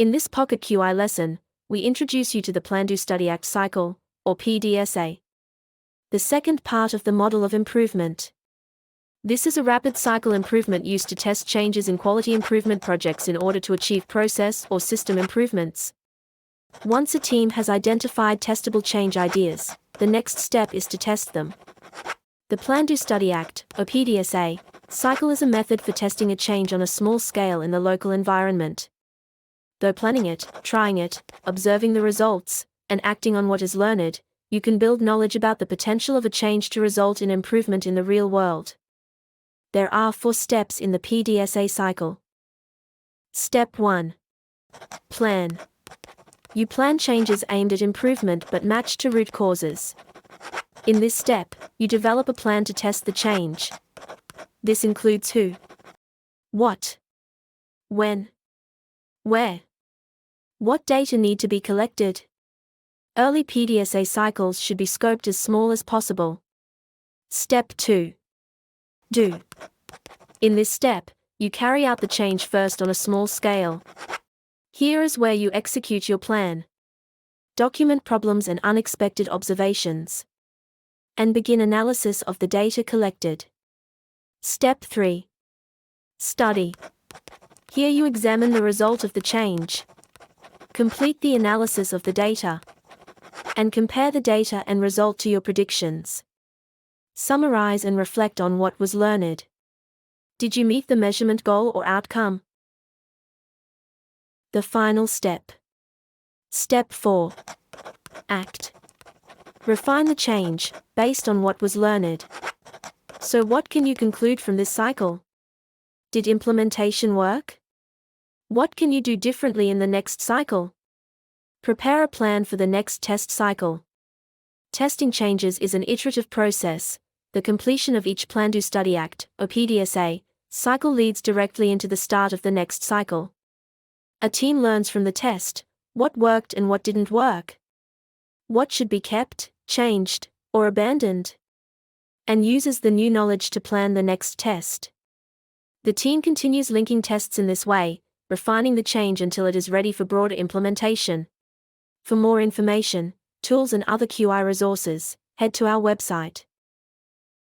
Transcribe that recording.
In this Pocket QI lesson, we introduce you to the Plan Do Study Act cycle, or PDSA. The second part of the model of improvement. This is a rapid cycle improvement used to test changes in quality improvement projects in order to achieve process or system improvements. Once a team has identified testable change ideas, the next step is to test them. The Plan Do Study Act, or PDSA, cycle is a method for testing a change on a small scale in the local environment. Though planning it, trying it, observing the results, and acting on what is learned, you can build knowledge about the potential of a change to result in improvement in the real world. There are 4 steps in the PDSA cycle. Step 1. Plan. You plan changes aimed at improvement but matched to root causes. In this step, you develop a plan to test the change. This includes who, what, when, where, what data need to be collected. Early PDSA cycles should be scoped as small as possible. Step 2. Do. In this step, you carry out the change first on a small scale. Here is where you execute your plan. Document problems and unexpected observations. And begin analysis of the data collected. Step 3. Study. Here you examine the result of the change. Complete the analysis of the data. And compare the data and result to your predictions. Summarize and reflect on what was learned. Did you meet the measurement goal or outcome? The final step. Step 4. Act. Refine the change, based on what was learned. So what can you conclude from this cycle? Did implementation work? What can you do differently in the next cycle? Prepare a plan for the next test cycle. Testing changes is an iterative process. The completion of each Plan Do Study Act, or PDSA, cycle leads directly into the start of the next cycle. A team learns from the test, what worked and what didn't work. What should be kept, changed, or abandoned. And uses the new knowledge to plan the next test. The team continues linking tests in this way, refining the change until it is ready for broader implementation. For more information, tools and other QI resources, head to our website.